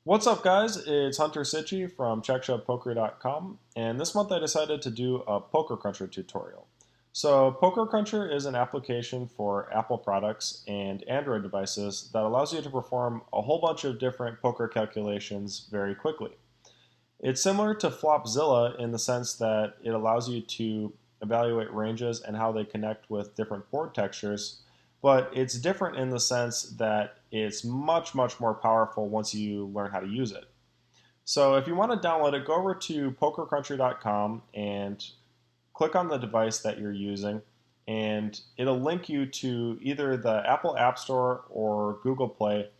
What's up, guys? It's Hunter Sitchy from CheckShowPoker.com, and this month I decided to do a Poker Cruncher tutorial. So, Poker Cruncher is an application for Apple products and Android devices that allows you to perform a whole bunch of different poker calculations very quickly. It's similar to Flopzilla in the sense that it allows you to evaluate ranges and how they connect with different board textures, but it's different in the sense that it's much, much more powerful once you learn how to use it. So if you want to download it, go over to pokercruncher.com and click on the device that you're using, and it'll link you to either the Apple App Store or Google Play,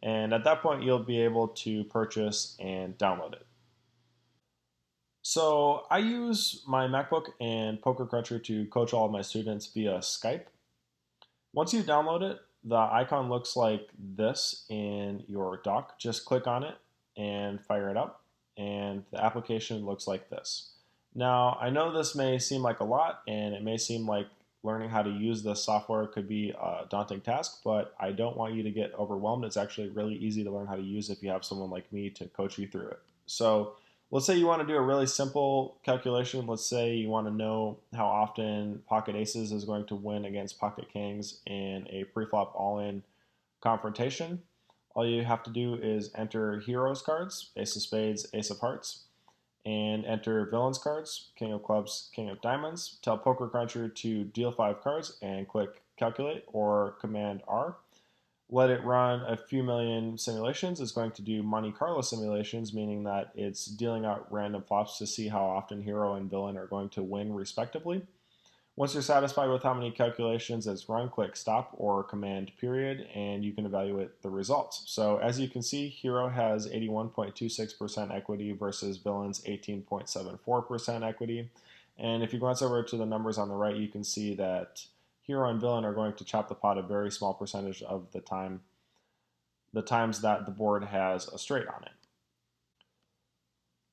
and at that point you'll be able to purchase and download it. So I use my MacBook and Poker Cruncher to coach all of my students via Skype. Once you download it, the icon looks like this in your dock. Just click on it and fire it up, and the application looks like this. Now, I know this may seem like a lot, and it may seem like learning how to use this software could be a daunting task, but I don't want you to get overwhelmed. It's actually really easy to learn how to use if you have someone like me to coach you through it. So let's say you want to do a really simple calculation. Let's say you want to know how often pocket aces is going to win against pocket kings in a preflop all-in confrontation. All you have to do is enter heroes cards, ace of spades, ace of hearts, and enter villains cards, king of clubs, king of diamonds. Tell Poker Cruncher to deal 5 cards and click calculate or command R. Let it run a few million simulations. It's going to do Monte Carlo simulations, meaning that it's dealing out random flops to see how often hero and villain are going to win respectively. Once you're satisfied with how many calculations it's run, click stop or command period, and you can evaluate the results. So as you can see, hero has 81.26% equity versus villain's 18.74% equity. And if you glance over to the numbers on the right, you can see that hero and villain are going to chop the pot a very small percentage of the times that the board has a straight on it.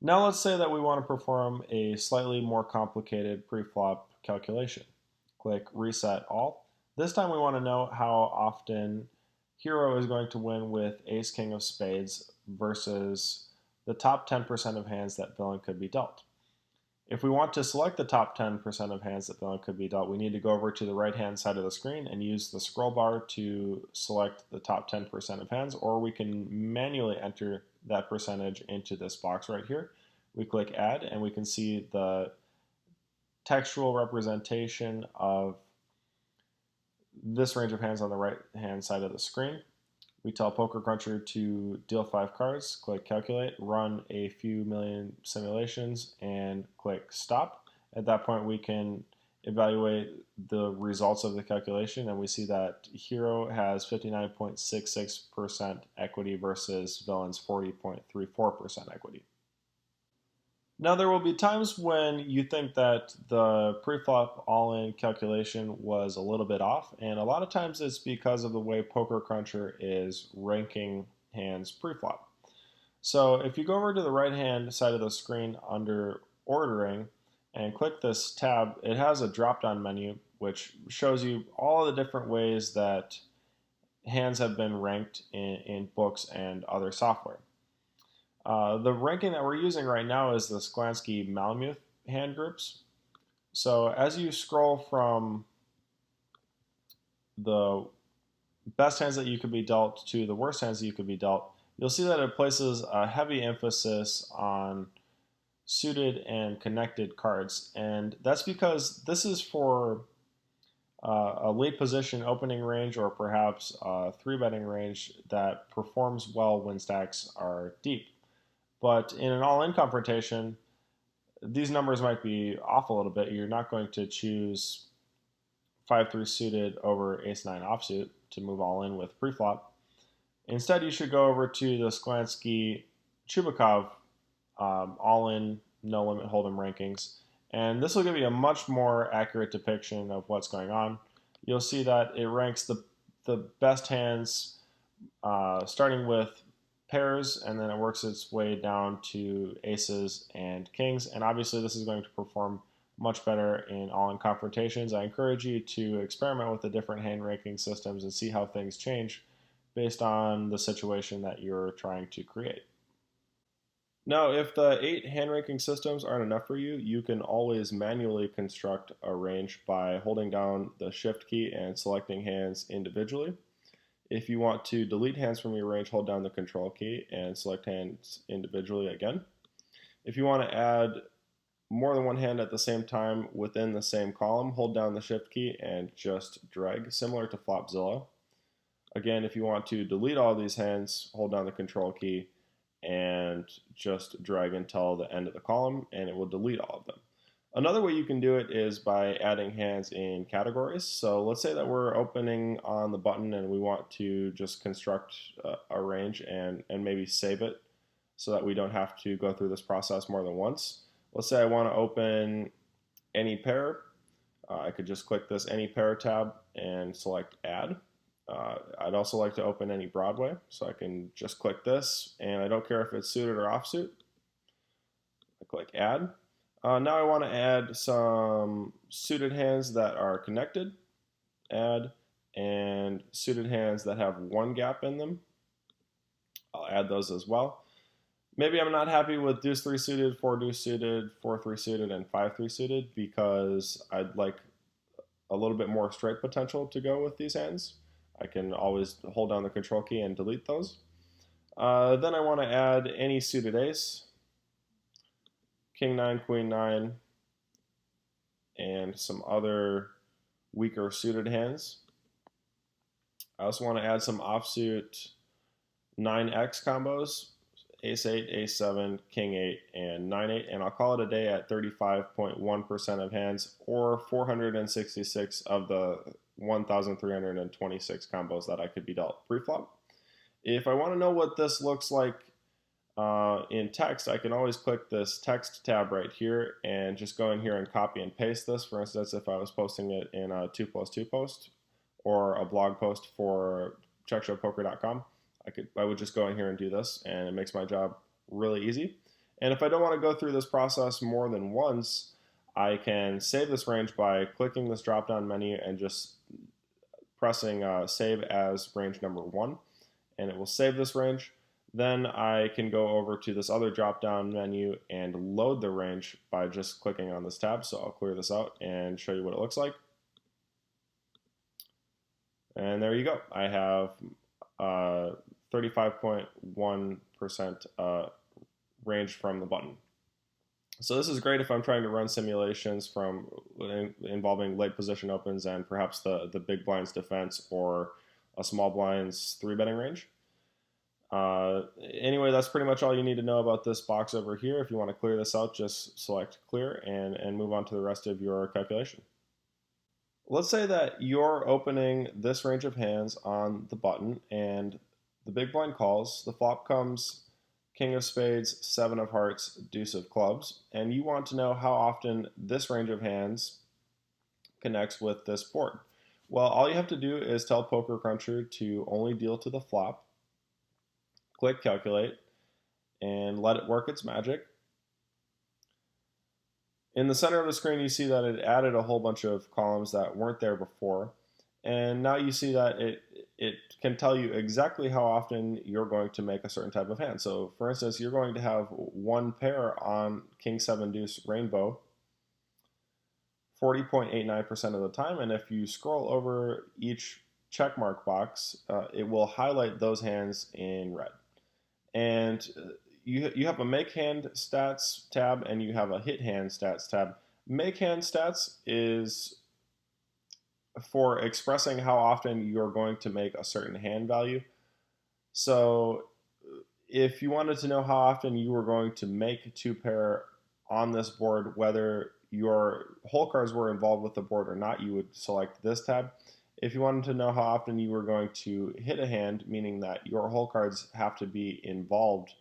Now let's say that we want to perform a slightly more complicated preflop calculation. Click reset all. This time we want to know how often hero is going to win with ace king of spades versus the top 10% of hands that villain could be dealt. If we want to select the top 10% of hands that villain could be dealt, we need to go over to the right-hand side of the screen and use the scroll bar to select the top 10% of hands, or we can manually enter that percentage into this box right here. We click add, and we can see the textual representation of this range of hands on the right-hand side of the screen. We tell Poker Cruncher to deal 5 cards, click calculate, run a few million simulations, and click stop. At that point, we can evaluate the results of the calculation, and we see that hero has 59.66% equity versus villain's 40.34% equity. Now, there will be times when you think that the preflop all-in calculation was a little bit off, and a lot of times it's because of the way Poker Cruncher is ranking hands preflop. So if you go over to the right-hand side of the screen under ordering and click this tab, it has a drop-down menu which shows you all the different ways that hands have been ranked in books and other software. The ranking that we're using right now is the Sklansky-Malamud hand groups. So as you scroll from the best hands that you could be dealt to the worst hands that you could be dealt, you'll see that it places a heavy emphasis on suited and connected cards. And that's because this is for a late position opening range or perhaps a 3-betting range that performs well when stacks are deep. But in an all-in confrontation, these numbers might be off a little bit. You're not going to choose 5-3 suited over ace-9 offsuit to move all in with preflop. Instead, you should go over to the Sklansky-Chubukov all-in no-limit hold'em rankings, and this will give you a much more accurate depiction of what's going on. You'll see that it ranks the best hands starting with pairs, and then it works its way down to aces and kings. And obviously this is going to perform much better in all-in confrontations. I encourage you to experiment with the different hand ranking systems and see how things change based on the situation that you're trying to create. Now, if the 8 hand ranking systems aren't enough for you, you can always manually construct a range by holding down the Shift key and selecting hands individually. If you want to delete hands from your range, hold down the Control key and select hands individually again. If you want to add more than one hand at the same time within the same column, hold down the Shift key and just drag, similar to Flopzilla. Again, if you want to delete all these hands, hold down the Control key and just drag until the end of the column, and it will delete all of them. Another way you can do it is by adding hands in categories. So let's say that we're opening on the button and we want to just construct a range and maybe save it so that we don't have to go through this process more than once. Let's say I want to open any pair. I could just click this any pair tab and select add. I'd also like to open any Broadway, so I can just click this, and I don't care if it's suited or offsuit. I click add. Now I want to add some suited hands that are connected, add, and suited hands that have one gap in them. I'll add those as well. Maybe I'm not happy with deuce 3 suited, 4 deuce suited, 4 3 suited, and 5 3 suited because I'd like a little bit more strike potential to go with these hands. I can always hold down the Control key and delete those. Then I want to add any suited ace, King 9, Queen 9, and some other weaker suited hands. I also want to add some offsuit 9x combos, Ace 8, Ace 7, King 8, and 9 8, and I'll call it a day at 35.1% of hands, or 466 of the 1,326 combos that I could be dealt pre-flop. If I want to know what this looks like in text, I can always click this text tab right here and just go in here and copy and paste this. For instance, if I was posting it in a 2+2 post or a blog post for checkshowpoker.com, I would just go in here and do this, and it makes my job really easy. And if I don't want to go through this process more than once, I can save this range by clicking this drop-down menu and just pressing save as range number 1, and it will save this range. Then I can go over to this other drop-down menu and load the range by just clicking on this tab. So I'll clear this out and show you what it looks like. And there you go. I have 35.1% range from the button. So this is great if I'm trying to run simulations involving late position opens and perhaps the big blind's defense or a small blind's 3-betting range. Anyway, that's pretty much all you need to know about this box over here. If you want to clear this out, just select clear and move on to the rest of your calculation. Let's say that you're opening this range of hands on the button and the big blind calls. The flop comes King of Spades, 7 of Hearts, Deuce of Clubs, and you want to know how often this range of hands connects with this board. Well, all you have to do is tell Poker Cruncher to only deal to the flop, click calculate, and let it work its magic. In the center of the screen, you see that it added a whole bunch of columns that weren't there before, and now you see that it can tell you exactly how often you're going to make a certain type of hand. So for instance, you're going to have one pair on King 7 Deuce Rainbow 40.89% of the time, and if you scroll over each checkmark box, it will highlight those hands in red. And you have a make hand stats tab and you have a hit hand stats tab. Make hand stats is for expressing how often you're going to make a certain hand value. So if you wanted to know how often you were going to make 2-pair on this board, whether your hole cards were involved with the board or not, you would select this tab. If you wanted to know how often you were going to hit a hand, meaning that your hole cards have to be involved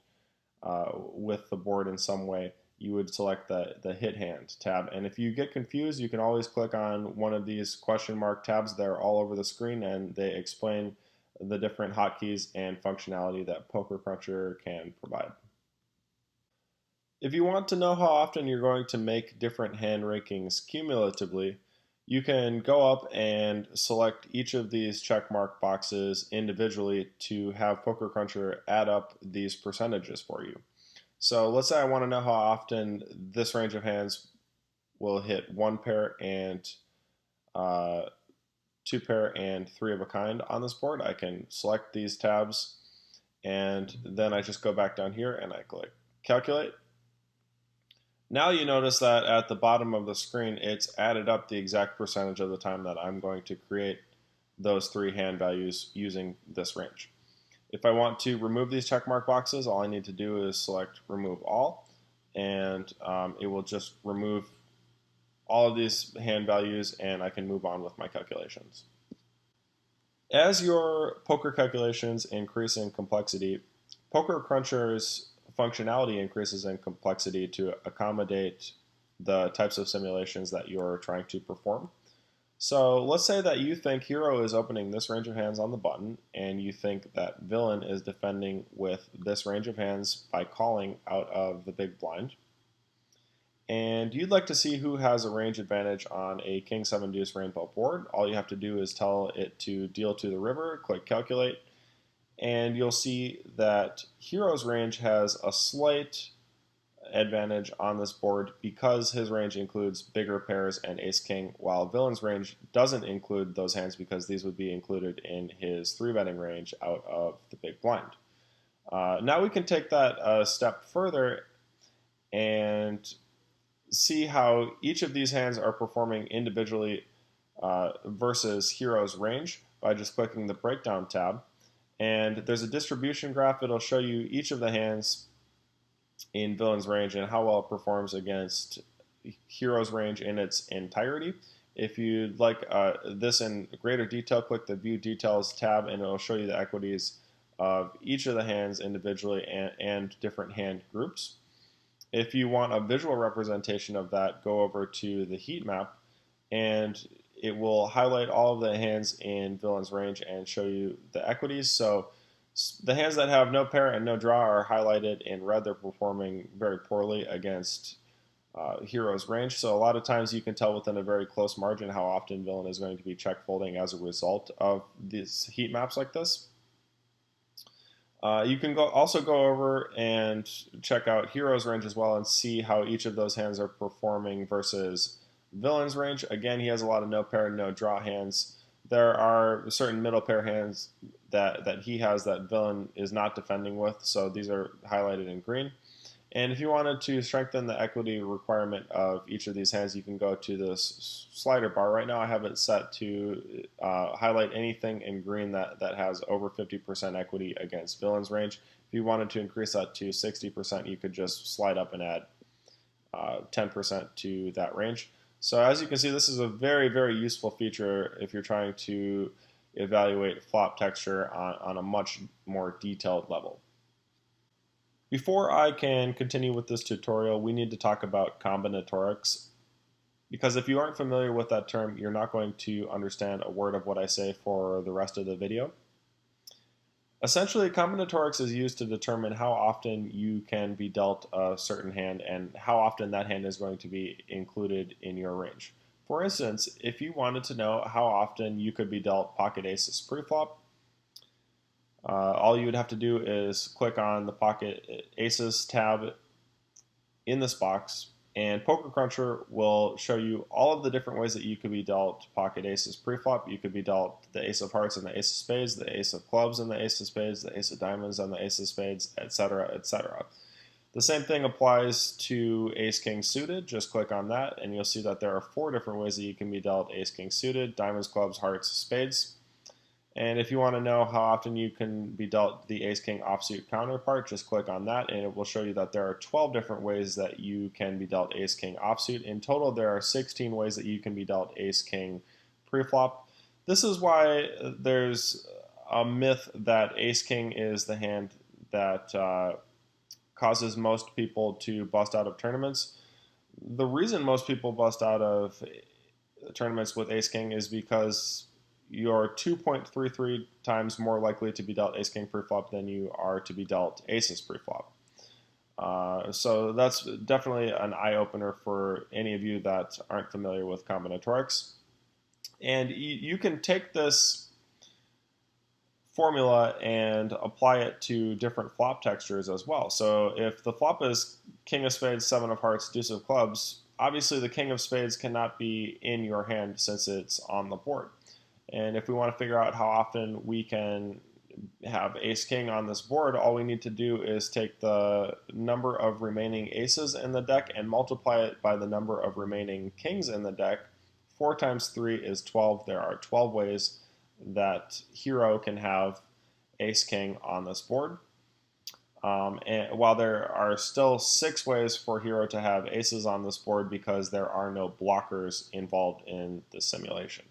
with the board in some way, you would select the hit hand tab. And if you get confused, you can always click on one of these question mark tabs. They're all over the screen, and they explain the different hotkeys and functionality that Poker Cruncher can provide. If you want to know how often you're going to make different hand rankings cumulatively, you can go up and select each of these checkmark boxes individually to have Poker Cruncher add up these percentages for you. So let's say I want to know how often this range of hands will hit one pair and uh, two pair and three of a kind on this board. I can select these tabs and then I just go back down here and I click calculate. Now you notice that at the bottom of the screen it's added up the exact percentage of the time that I'm going to create those three hand values using this range. If I want to remove these checkmark boxes, all I need to do is select remove all, and it will just remove all of these hand values and I can move on with my calculations. As your poker calculations increase in complexity, Poker Cruncher's functionality increases in complexity to accommodate the types of simulations that you're trying to perform. So let's say that you think hero is opening this range of hands on the button, and you think that villain is defending with this range of hands by calling out of the big blind. And you'd like to see who has a range advantage on a King 7 Deuce Rainbow board. All you have to do is tell it to deal to the river, click calculate, and you'll see that Hero's range has a slight advantage on this board because his range includes bigger pairs and ace king, while villain's range doesn't include those hands because these would be included in his 3-betting range out of the big blind. Now we can take that a step further and see how each of these hands are performing individually versus Hero's range by just clicking the breakdown tab. And there's a distribution graph. It'll show you each of the hands in villain's range and how well it performs against Hero's range in its entirety. If you'd like this in greater detail, click the View Details tab and it'll show you the equities of each of the hands individually and different hand groups. If you want a visual representation of that, go over to the heat map and it will highlight all of the hands in villain's range and show you the equities. So the hands that have no pair and no draw are highlighted in red. They're performing very poorly against Hero's range. So a lot of times you can tell within a very close margin how often villain is going to be check folding as a result of these heat maps like this. You can also go over and check out Hero's range as well and see how each of those hands are performing versus villain's range. Again, he has a lot of no pair, no draw hands. There are certain middle pair hands that he has that villain is not defending with, so these are highlighted in green. And if you wanted to strengthen the equity requirement of each of these hands, you can go to this slider bar. Right now I have it set to highlight anything in green that has over 50% equity against villain's range. If you wanted to increase that to 60%, you could just slide up and add 10% to that range. So as you can see, this is a very, very useful feature if you're trying to evaluate flop texture on a much more detailed level. Before I can continue with this tutorial, we need to talk about combinatorics, because if you aren't familiar with that term, you're not going to understand a word of what I say for the rest of the video. Essentially, combinatorics is used to determine how often you can be dealt a certain hand and how often that hand is going to be included in your range. For instance, if you wanted to know how often you could be dealt pocket aces preflop, all you would have to do is click on the Pocket Aces tab in this box, and Poker Cruncher will show you all of the different ways that you could be dealt Pocket Aces preflop. You could be dealt the Ace of Hearts and the Ace of Spades, the Ace of Clubs and the Ace of Spades, the Ace of Diamonds and the Ace of Spades, etc., etc. The same thing applies to Ace King suited. Just click on that, and you'll see that there are 4 different ways that you can be dealt Ace King suited: Diamonds, Clubs, Hearts, Spades. And if you want to know how often you can be dealt the Ace-King offsuit counterpart, just click on that and it will show you that there are 12 different ways that you can be dealt Ace-King offsuit. In total, there are 16 ways that you can be dealt Ace-King preflop. This is why there's a myth that Ace-King is the hand that causes most people to bust out of tournaments. The reason most people bust out of tournaments with Ace-King is because you're 2.33 times more likely to be dealt Ace-King preflop than you are to be dealt Aces preflop. So that's definitely an eye-opener for any of you that aren't familiar with combinatorics. And you can take this formula and apply it to different flop textures as well. So if the flop is king of spades, seven of hearts, deuce of clubs, obviously the king of spades cannot be in your hand since it's on the board. And if we want to figure out how often we can have ace king on this board, all we need to do is take the number of remaining aces in the deck and multiply it by the number of remaining kings in the deck. 4 times 3 is 12. There are 12 ways that hero can have ace king on this board. And while there are still 6 ways for hero to have aces on this board because there are no blockers involved in the simulation.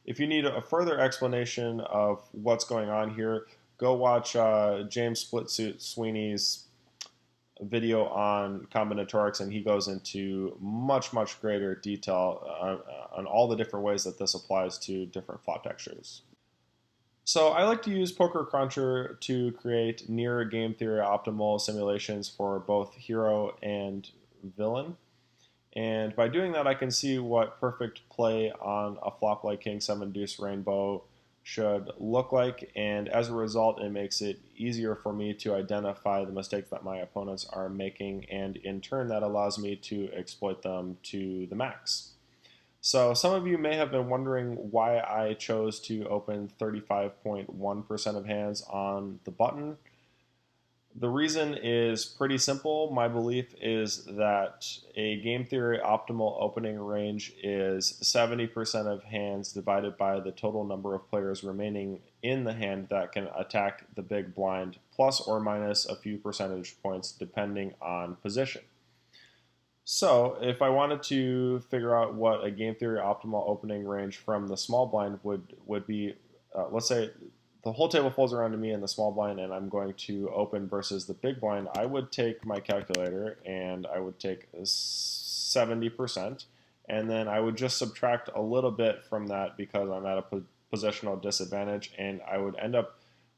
If you need a further explanation of what's going on here, go watch James Splitsuit Sweeney's video on combinatorics, and he goes into much greater detail on all the different ways that this applies to different flop textures. So I like to use Poker Cruncher to create near game theory optimal simulations for both hero and villain. And by doing that, I can see what perfect play on a flop like King 7 Deuce Rainbow should look like, and as a result, it makes it easier for me to identify the mistakes that my opponents are making, and in turn, that allows me to exploit them to the max. So some of you may have been wondering why I chose to open 35.1% of hands on the button. The reason is pretty simple. My belief is that a game theory optimal opening range is 70% of hands divided by the total number of players remaining in the hand that can attack the big blind, plus or minus a few percentage points depending on position. So if I wanted to figure out what a game theory optimal opening range from the small blind would be, let's say the whole table folds around to me in the small blind and I'm going to open versus the big blind, I would take my calculator and I would take 70%, and then I would just subtract a little bit from that because I'm at a positional disadvantage, and I would end up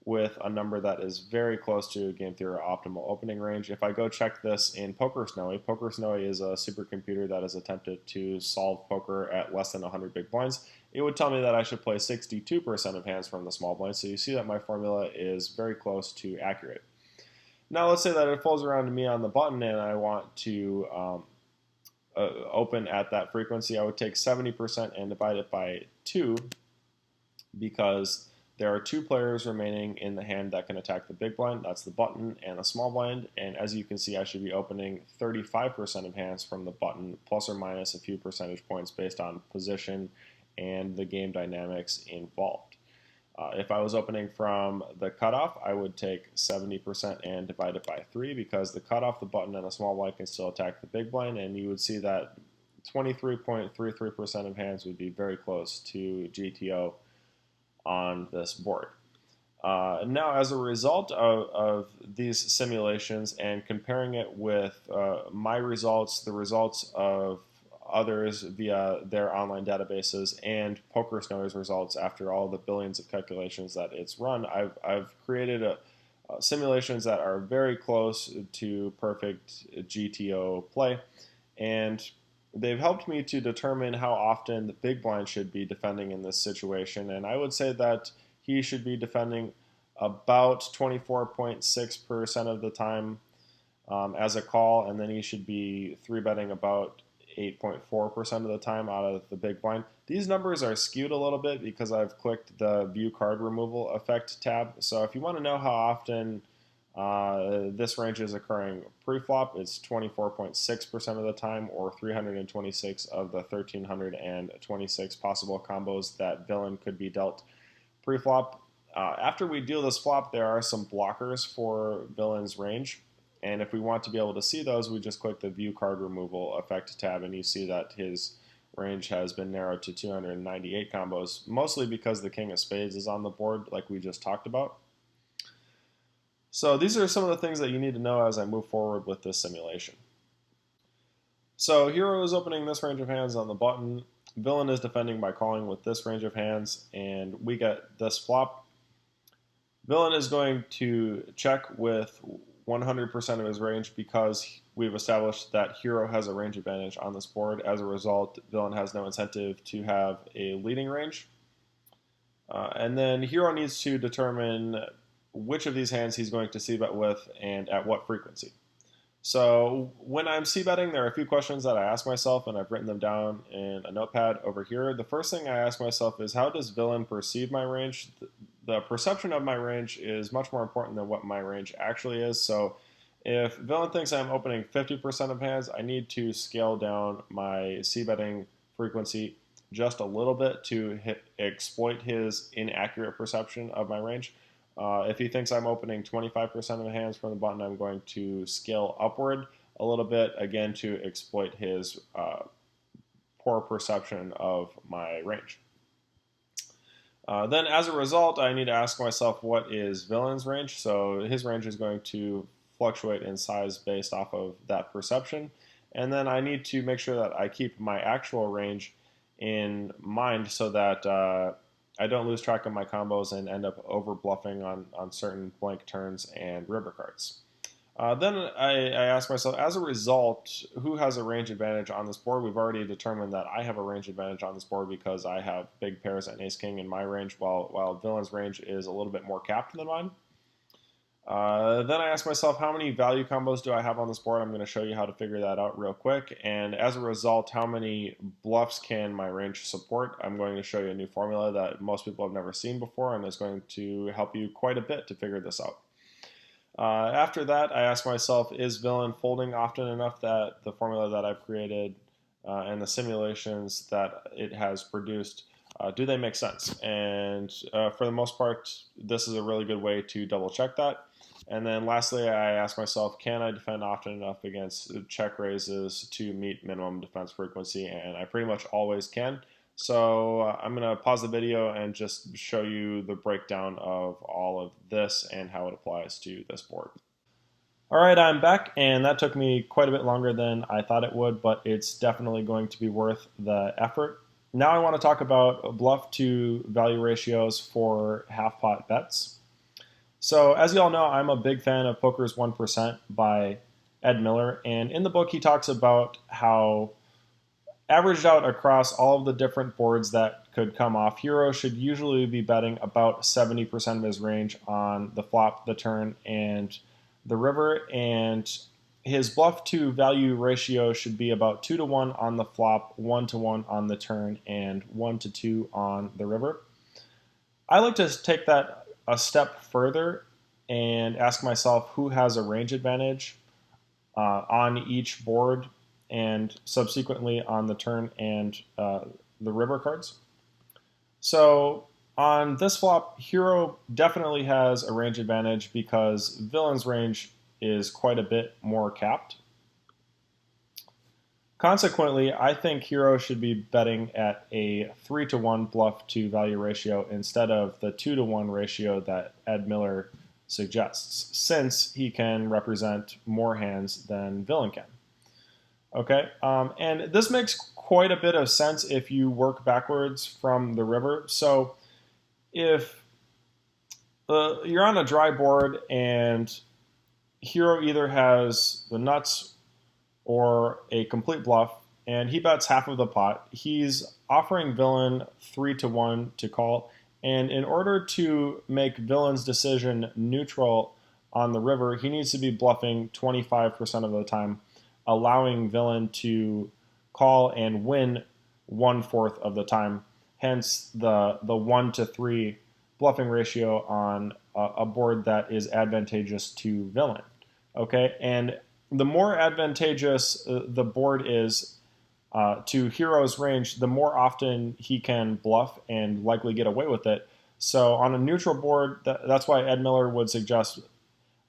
with a number that is very close to game theory optimal opening range. If I go check this in Poker Snowy is a supercomputer that has attempted to solve poker at less than 100 big blinds. It would tell me that I should play 62% of hands from the small blind, so you see that my formula is very close to accurate. Now let's say that it folds around to me on the button and I want to open at that frequency. I would take 70% and divide it by 2 because there are 2 players remaining in the hand that can attack the big blind. That's the button and the small blind. And as you can see, I should be opening 35% of hands from the button, plus or minus a few percentage points based on position and the game dynamics involved. If I was opening from the cutoff, I would take 70% and divide it by 3 because the cutoff, the button, and the small blind can still attack the big blind, and you would see that 23.33% of hands would be very close to GTO on this board. Now, as a result of these simulations and comparing it with my results, the results of others via their online databases, and Poker Snowy's results after all the billions of calculations that it's run, I've created simulations that are very close to perfect GTO play, and they've helped me to determine how often the big blind should be defending in this situation, and I would say that he should be defending about 24.6% of the time as a call, and then he should be 3-betting about 8.4% of the time out of the big blind. These numbers are skewed a little bit because I've clicked the View Card Removal Effect tab, so if you want to know how often this range is occurring pre-flop, it's 24.6% of the time, or 326 of the 1,326 possible combos that villain could be dealt pre-flop. After we deal this flop, there are some blockers for villain's range, and if we want to be able to see those, we just click the View Card Removal Effect tab, and you see that his range has been narrowed to 298 combos, mostly because the King of Spades is on the board, like we just talked about. So these are some of the things that you need to know as I move forward with this simulation. So hero is opening this range of hands on the button. Villain is defending by calling with this range of hands, and we get this flop. Villain is going to check with 100% of his range because we've established that hero has a range advantage on this board. As a result, villain has no incentive to have a leading range. And then Hero needs to determine which of these hands he's going to c-bet with and at what frequency. So when I'm c-betting, there are a few questions that I ask myself, and I've written them down in a notepad over here. The first thing I ask myself is, how does villain perceive my range? The perception of my range is much more important than what my range actually is. So if villain thinks I'm opening 50% of hands, I need to scale down my c-betting frequency just a little bit to exploit his inaccurate perception of my range. If he thinks I'm opening 25% of hands from the button, I'm going to scale upward a little bit, again, to exploit his poor perception of my range. Then, as a result, I need to ask myself, what is villain's range? So his range is going to fluctuate in size based off of that perception. And then I need to make sure that I keep my actual range in mind so that I don't lose track of my combos and end up over bluffing on certain blank turns and river cards. Then I ask myself, as a result, who has a range advantage on this board? We've already determined that I have a range advantage on this board because I have big pairs and ace-king in my range, while villain's range is a little bit more capped than mine. Then I ask myself, how many value combos do I have on this board? I'm going to show you how to figure that out real quick. And as a result, how many bluffs can my range support? I'm going to show you a new formula that most people have never seen before, and is going to help you quite a bit to figure this out. After that, I ask myself, is villain folding often enough that the formula that I've created and the simulations that it has produced, do they make sense? And for the most part, this is a really good way to double check that. And then lastly, I ask myself, can I defend often enough against check raises to meet minimum defense frequency? And I pretty much always can. So I'm going to pause the video and just show you the breakdown of all of this and how it applies to this board. All right, I'm back, and that took me quite a bit longer than I thought it would, but it's definitely going to be worth the effort. Now I want to talk about bluff to value ratios for half pot bets. So as you all know, I'm a big fan of Poker's 1% by Ed Miller, and in the book he talks about how, averaged out across all of the different boards that could come off, Hero should usually be betting about 70% of his range on the flop, the turn, and the river, and his bluff to value ratio should be about 2-to-1 on the flop, 1-to-1 on the turn, and 1-to-2 on the river. I like to take that a step further and ask myself who has a range advantage on each board and subsequently on the turn and the river cards. So on this flop, Hero definitely has a range advantage because villain's range is quite a bit more capped. Consequently, I think Hero should be betting at a 3-to-1 bluff to value ratio instead of the 2-to-1 ratio that Ed Miller suggests, since he can represent more hands than villain can. Okay, and this makes quite a bit of sense if you work backwards from the river. So if you're on a dry board and Hero either has the nuts or a complete bluff, and he bets half of the pot, he's offering villain 3-to-1 to call. And in order to make villain's decision neutral on the river, he needs to be bluffing 25% of the time, allowing villain to call and win 1/4 of the time. Hence the 1-to-3 bluffing ratio on a board that is advantageous to villain. Okay, and the more advantageous the board is to Hero's range, the more often he can bluff and likely get away with it. So on a neutral board, that's why Ed Miller would suggest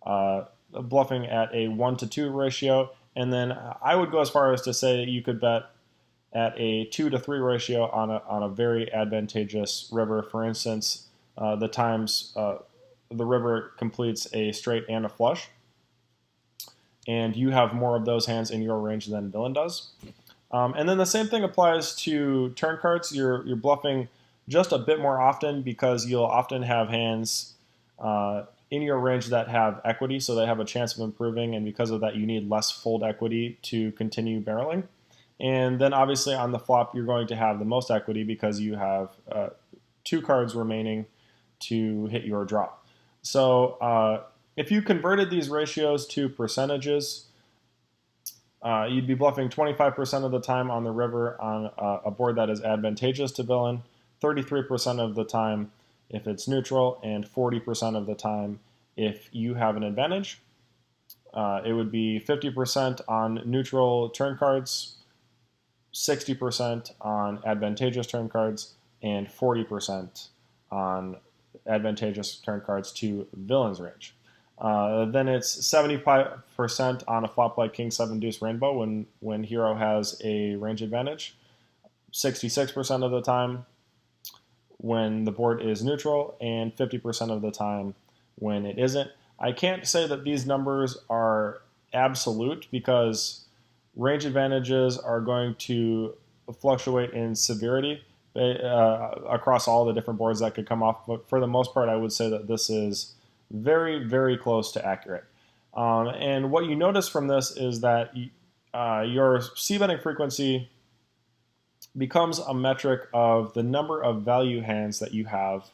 bluffing at a 1-to-2 ratio. And then I would go as far as to say that you could bet at a 2-to-3 ratio on a very advantageous river. For instance, the times the river completes a straight and a flush, and you have more of those hands in your range than villain does. And then the same thing applies to turn cards. You're bluffing just a bit more often because you'll often have hands in your range that have equity, so they have a chance of improving, and because of that you need less fold equity to continue barreling. And then obviously on the flop you're going to have the most equity because you have 2 cards remaining to hit your draw. So if you converted these ratios to percentages, you'd be bluffing 25% of the time on the river on a board that is advantageous to villain, 33% of the time if it's neutral, and 40% of the time if you have an advantage. It would be 50% on neutral turn cards, 60% on advantageous turn cards, and 40% on advantageous turn cards to villain's range. Then it's 75% on a flop like King 7 Deuce Rainbow when hero has a range advantage, 66% of the time when the board is neutral, and 50% of the time when it isn't. I can't say that these numbers are absolute because range advantages are going to fluctuate in severity across all the different boards that could come off. But for the most part, I would say that this is very, very close to accurate. And what you notice from this is that your c-betting frequency becomes a metric of the number of value hands that you have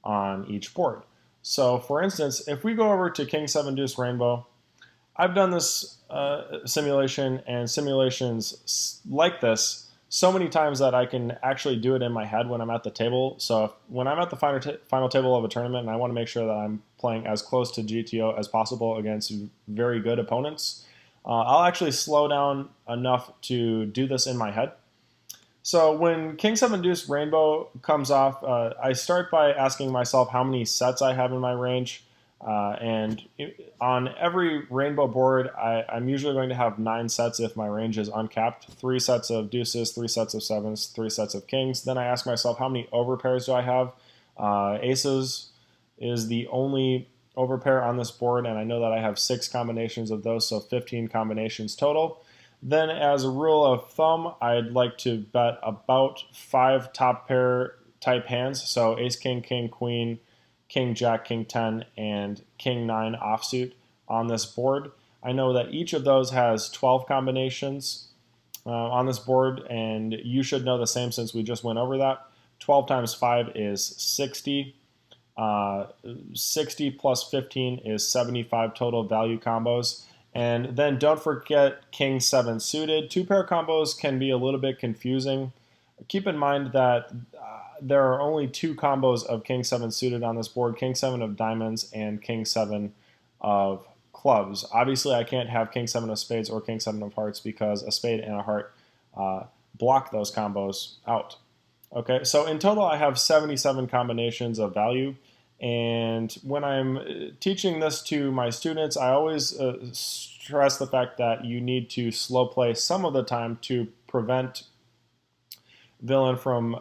on each board. So for instance, if we go over to King 7 Deuce Rainbow, I've done this simulation and simulations like this so many times that I can actually do it in my head when I'm at the table. So when I'm at the final table of a tournament and I want to make sure that I'm playing as close to GTO as possible against very good opponents, I'll actually slow down enough to do this in my head. So when King 7 Deuce Rainbow comes off, I start by asking myself how many sets I have in my range. And on every rainbow board, I'm usually going to have 9 sets if my range is uncapped. 3 sets of deuces, 3 sets of sevens, 3 sets of kings. Then I ask myself, how many overpairs do I have? Aces is the only overpair on this board, and I know that I have 6 combinations of those, so 15 combinations total. Then as a rule of thumb, I'd like to bet about 5 top pair type hands, so ace, king, king, queen, king, jack, king 10, and king 9 offsuit on this board. I know that each of those has 12 combinations on this board, and you should know the same since we just went over that. 12 times 5 is 60. 60 plus 15 is 75 total value combos. And then don't forget King 7 suited. 2-pair combos can be a little bit confusing. Keep in mind that there are only 2 combos of King 7 suited on this board, King 7 of diamonds and King 7 of clubs. Obviously, I can't have King 7 of spades or King 7 of hearts because a spade and a heart block those combos out. Okay, so in total, I have 77 combinations of value. And when I'm teaching this to my students, I always stress the fact that you need to slow play some of the time to prevent villain from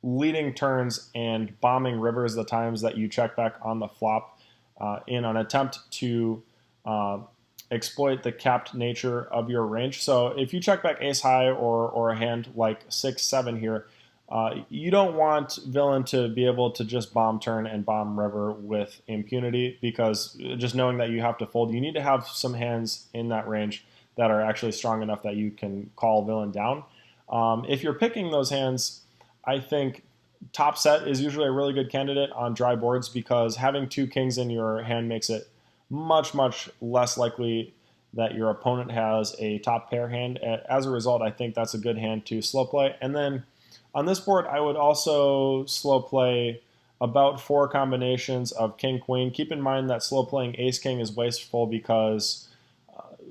leading turns and bombing rivers the times that you check back on the flop in an attempt to exploit the capped nature of your range. So if you check back ace high or a hand like 6-7 here, you don't want villain to be able to just bomb turn and bomb river with impunity, because just knowing that you have to fold, you need to have some hands in that range that are actually strong enough that you can call villain down. If you're picking those hands, I think top set is usually a really good candidate on dry boards, because having 2 kings in your hand makes it much, much less likely that your opponent has a top pair hand. As a result, I think that's a good hand to slow play. And then on this board, I would also slow play about 4 combinations of king-queen. Keep in mind that slow playing ace-king is wasteful because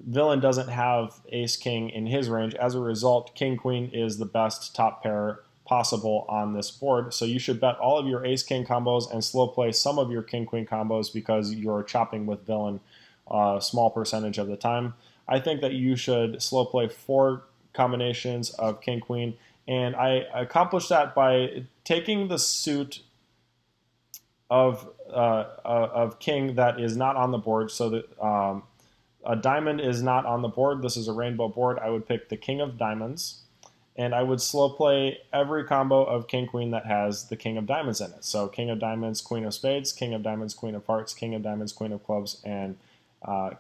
villain doesn't have ace-king in his range. As a result, king-queen is the best top pair possible on this board. So you should bet all of your ace-king combos and slow play some of your king-queen combos because you're chopping with villain a small percentage of the time. I think that you should slow play 4 combinations of king-queen. And I accomplished that by taking the suit of king that is not on the board. So that a diamond is not on the board. This is a rainbow board. I would pick the king of diamonds, and I would slow play every combo of king queen that has the king of diamonds in it. So king of diamonds, queen of spades, king of diamonds, queen of hearts, king of diamonds, queen of clubs, and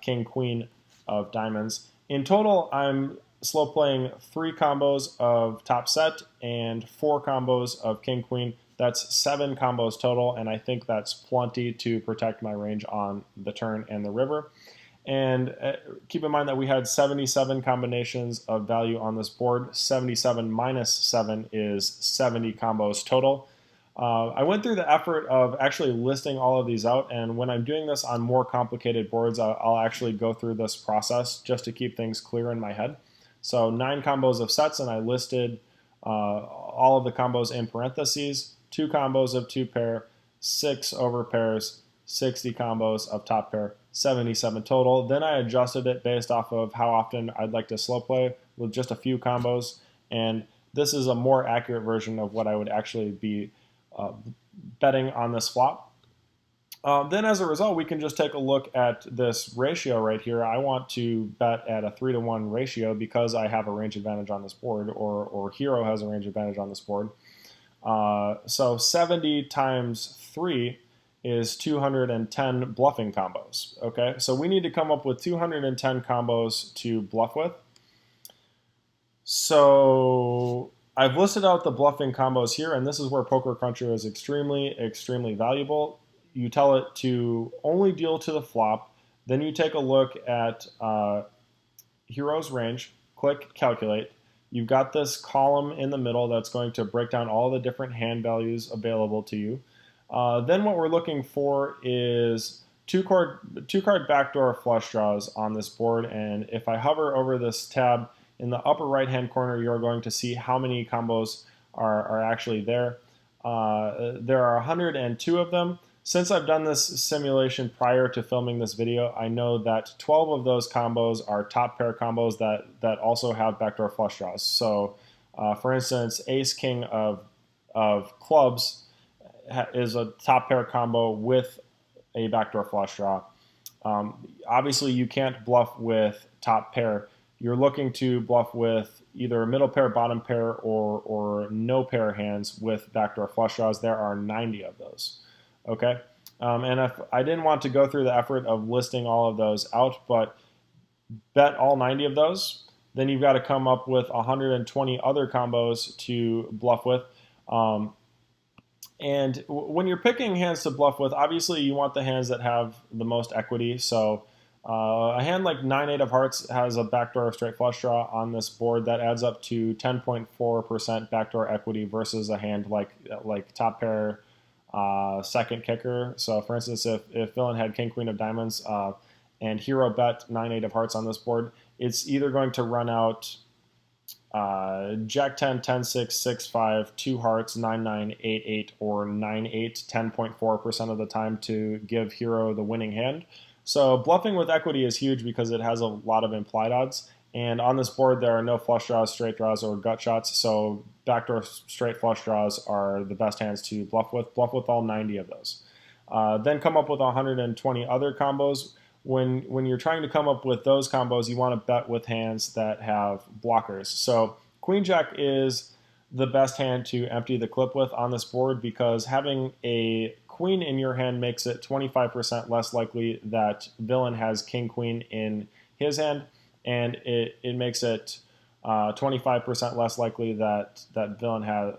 king queen of diamonds. In total, I'm slow playing 3 combos of top set and 4 combos of king queen. That's 7 combos total, and I think that's plenty to protect my range on the turn and the river. And keep in mind that we had 77 combinations of value on this board. 77 minus 7 is 70 combos total. I went through the effort of actually listing all of these out, and when I'm doing this on more complicated boards, I'll actually go through this process just to keep things clear in my head. So 9 combos of sets, and I listed all of the combos in parentheses. 2 combos of 2 pair, 6 over pairs, 60 combos of top pair, 77 total. Then I adjusted it based off of how often I'd like to slow play with just a few combos, and this is a more accurate version of what I would actually be betting on this flop. Then as a result, we can just take a look at this ratio right here. I want to bet at a 3-to-1 ratio because I have a range advantage on this board, or Hero has a range advantage on this board. So 70 times 3 is 210 bluffing combos. Okay, so we need to come up with 210 combos to bluff with. So I've listed out the bluffing combos here, and this is where Poker Cruncher is extremely, extremely valuable. You tell it to only deal to the flop, then you take a look at Hero's range, click Calculate. You've got this column in the middle that's going to break down all the different hand values available to you. Then what we're looking for is two card backdoor flush draws on this board, and if I hover over this tab in the upper right hand corner, you're going to see how many combos are actually there. There are 102 of them. Since I've done this simulation prior to filming this video, I know that 12 of those combos are top pair combos that also have backdoor flush draws. So for instance, ace king of clubs is a top pair combo with a backdoor flush draw. Obviously, you can't bluff with top pair. You're looking to bluff with either middle pair, bottom pair, or no pair hands with backdoor flush draws. There are 90 of those. Okay, and if I didn't want to go through the effort of listing all of those out, but bet all 90 of those, then you've got to come up with 120 other combos to bluff with. And when you're picking hands to bluff with, obviously you want the hands that have the most equity. So a hand like 9-8 of hearts has a backdoor straight flush draw on this board that adds up to 10.4% backdoor equity versus a hand like top pair second kicker. So for instance, if villain had king queen of diamonds and Hero bet 9-8 of hearts on this board, it's either going to run out Jack 10, 10, 6, 6, 5, 2 hearts, 9, 9, 8, 8, or 9, 8, 10.4% of the time to give Hero the winning hand. So bluffing with equity is huge because it has a lot of implied odds. And on this board, there are no flush draws, straight draws, or gut shots. So backdoor straight flush draws are the best hands to bluff with. Bluff with all 90 of those. Then come up with 120 other combos. When you're trying to come up with those combos, you want to bet with hands that have blockers. So Queen Jack is the best hand to empty the clip with on this board because having a queen in your hand makes it 25% less likely that villain has king queen in his hand, and it makes it 25% less likely that villain has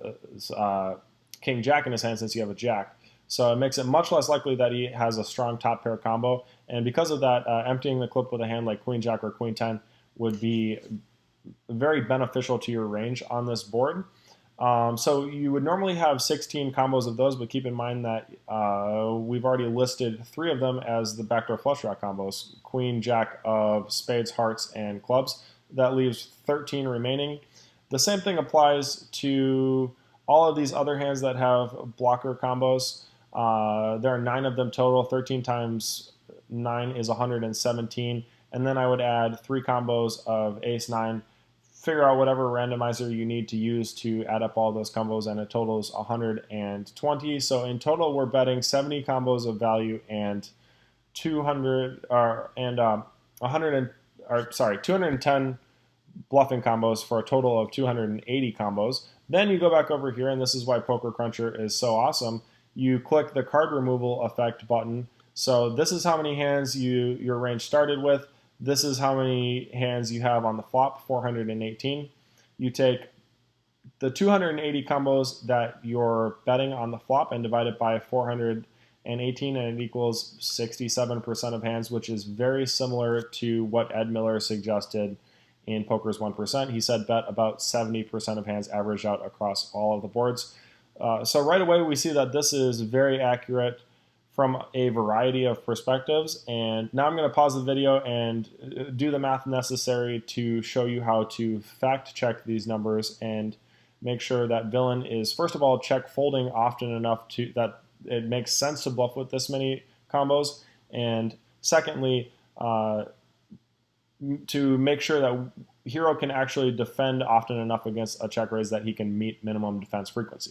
king jack in his hand since you have a jack. So it makes it much less likely that he has a strong top pair combo, and because of that, emptying the clip with a hand like queen jack or queen 10 would be very beneficial to your range on this board. So you would normally have 16 combos of those, but keep in mind that we've already listed 3 of them as the backdoor flush draw combos, queen, jack of spades, hearts, and clubs. That leaves 13 remaining. The same thing applies to all of these other hands that have blocker combos. There are 9 of them total. 13 times 9 is 117. And then I would add 3 combos of ace 9, figure out whatever randomizer you need to use to add up all those combos, and it totals 120. So in total, we're betting 70 combos of value and 210 bluffing combos for a total of 280 combos. Then you go back over here, and this is why Poker Cruncher is so awesome. You click the card removal effect button. So this is how many hands your range started with. This is how many hands you have on the flop, 418. You take the 280 combos that you're betting on the flop and divide it by 418, and it equals 67% of hands, which is very similar to what Ed Miller suggested in Poker's 1%. He said bet about 70% of hands averaged out across all of the boards. So right away we see that this is very accurate from a variety of perspectives. And now I'm going to pause the video and do the math necessary to show you how to fact check these numbers and make sure that villain is, first of all, check folding often enough to that it makes sense to bluff with this many combos, and secondly, to make sure that Hero can actually defend often enough against a check raise that he can meet minimum defense frequency.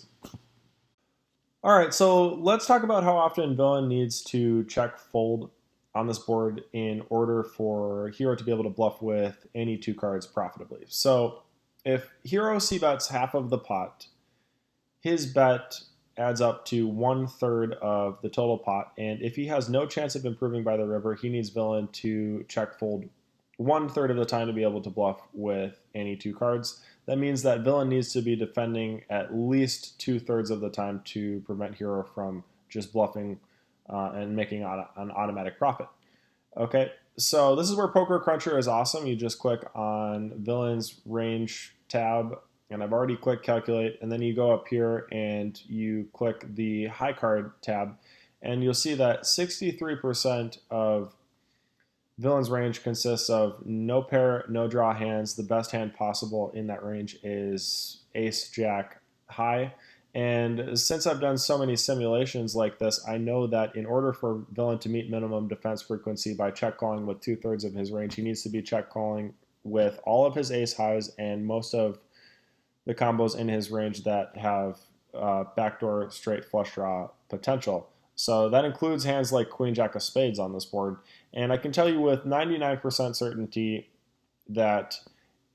All right, so let's talk about how often villain needs to check fold on this board in order for Hero to be able to bluff with any two cards profitably. So if Hero c-bets half of the pot, his bet adds up to 1/3 of the total pot, and if he has no chance of improving by the river, he needs villain to check fold 1/3 of the time to be able to bluff with any two cards. That means that villain needs to be defending at least 2/3 of the time to prevent Hero from just bluffing and making an automatic profit. Okay, so this is where Poker Cruncher is awesome. You just click on villain's range tab, and I've already clicked calculate, and then you go up here and you click the high card tab, and you'll see that 63% of villain's range consists of no pair, no draw hands. The best hand possible in that range is ace, jack, high. And since I've done so many simulations like this, I know that in order for villain to meet minimum defense frequency by check calling with 2/3 of his range, he needs to be check calling with all of his ace highs and most of the combos in his range that have backdoor straight flush draw potential. So that includes hands like queen jack of spades on this board. And I can tell you with 99% certainty that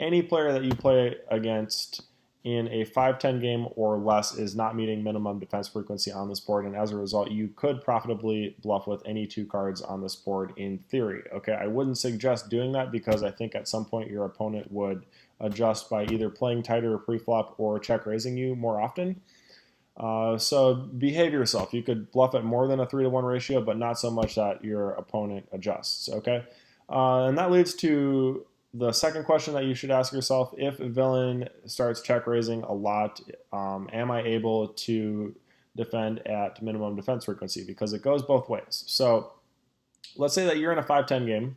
any player that you play against in a 5-10 game or less is not meeting minimum defense frequency on this board, and as a result you could profitably bluff with any two cards on this board in theory. Okay, I wouldn't suggest doing that because I think at some point your opponent would adjust by either playing tighter pre-flop or check raising you more often. So behave yourself. You could bluff at more than a 3-to-1 ratio, but not so much that your opponent adjusts. Okay, and that leads to the second question that you should ask yourself: if villain starts check raising a lot, am I able to defend at minimum defense frequency? Because it goes both ways. So let's say that you're in a 5-10 game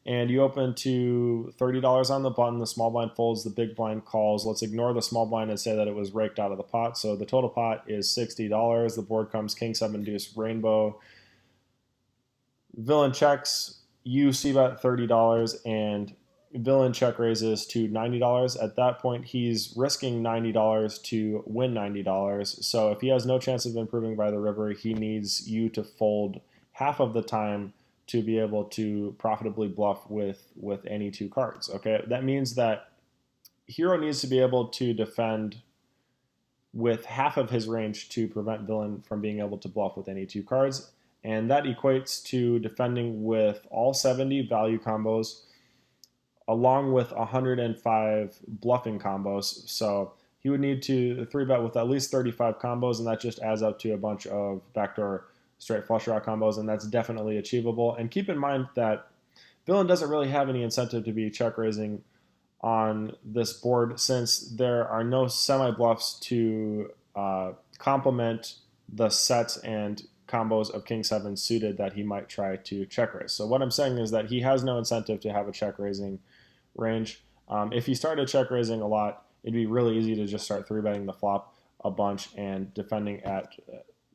and you open to $30 on the button, the small blind folds, the big blind calls. Let's ignore the small blind and say that it was raked out of the pot. So the total pot is $60. The board comes king, 7, deuce, rainbow. Villain checks, you c-bet $30, and villain check raises to $90. At that point, he's risking $90 to win $90. So if he has no chance of improving by the river, he needs you to fold half of the time to be able to profitably bluff with any two cards. Okay, that means that Hero needs to be able to defend with half of his range to prevent villain from being able to bluff with any two cards, and that equates to defending with all 70 value combos along with 105 bluffing combos. So he would need to 3-bet with at least 35 combos, and that just adds up to a bunch of backdoor straight flush draw combos, and that's definitely achievable. And keep in mind that villain doesn't really have any incentive to be check raising on this board since there are no semi-bluffs to complement the sets and combos of king 7 suited that he might try to check raise. So what I'm saying is that he has no incentive to have a check raising range. If he started check raising a lot, it'd be really easy to just start 3-betting the flop a bunch and defending at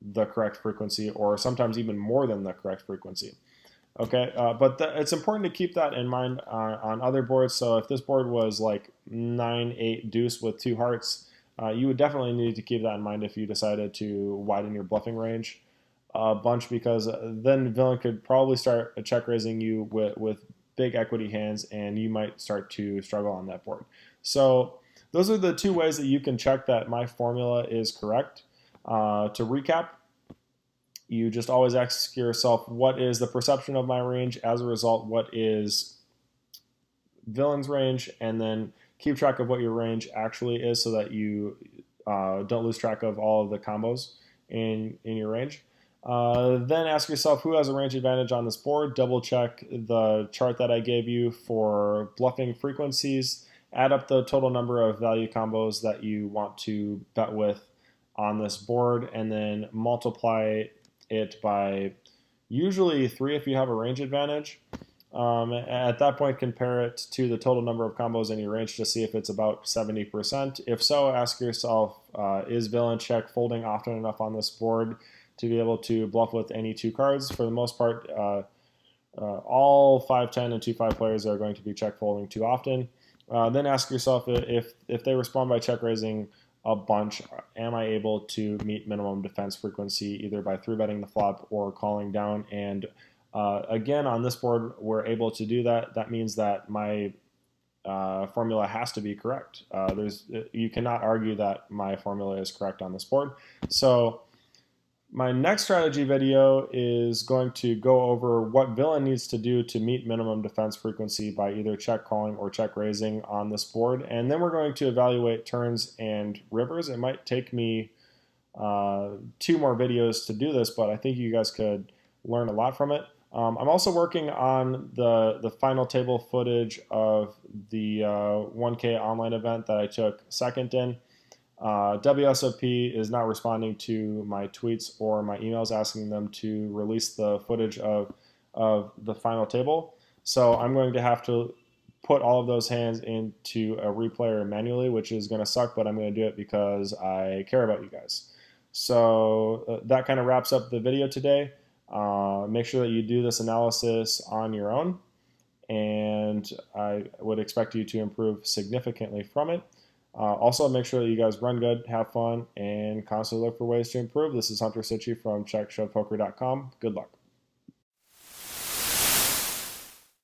the correct frequency, or sometimes even more than the correct frequency. Okay, but it's important to keep that in mind on other boards. So if this board was like 9-8 deuce with 2 hearts, you would definitely need to keep that in mind if you decided to widen your bluffing range a bunch, because then villain could probably start check raising you with big equity hands, and you might start to struggle on that board. So those are the two ways that you can check that my formula is correct. To recap, you just always ask yourself, what is the perception of my range? As a result, what is villain's range? And then keep track of what your range actually is so that you don't lose track of all of the combos in your range. Then ask yourself who has a range advantage on this board. Double check the chart that I gave you for bluffing frequencies. Add up the total number of value combos that you want to bet with on this board, and then multiply it by usually 3 if you have a range advantage. At that point, compare it to the total number of combos in your range to see if it's about 70%. If so, ask yourself, is villain check folding often enough on this board to be able to bluff with any 2 cards? For the most part, all 5-10 and 2-5 players are going to be check folding too often. Then ask yourself if they respond by check raising a bunch, am I able to meet minimum defense frequency either by 3-betting the flop or calling down? And again, on this board, we're able to do that. That means that my formula has to be correct. You cannot argue that my formula is correct on this board. So my next strategy video is going to go over what villain needs to do to meet minimum defense frequency by either check calling or check raising on this board. And then we're going to evaluate turns and rivers. It might take me 2 more videos to do this, but I think you guys could learn a lot from it. I'm also working on the final table footage of the 1K online event that I took second in. WSOP is not responding to my tweets or my emails asking them to release the footage of the final table. So I'm going to have to put all of those hands into a replayer manually, which is going to suck, but I'm going to do it because I care about you guys. So that kind of wraps up the video today. Make sure that you do this analysis on your own, and I would expect you to improve significantly from it. Also, make sure that you guys run good, have fun, and constantly look for ways to improve. This is Hunter Sitchy from CheckShovePoker.com. Good luck.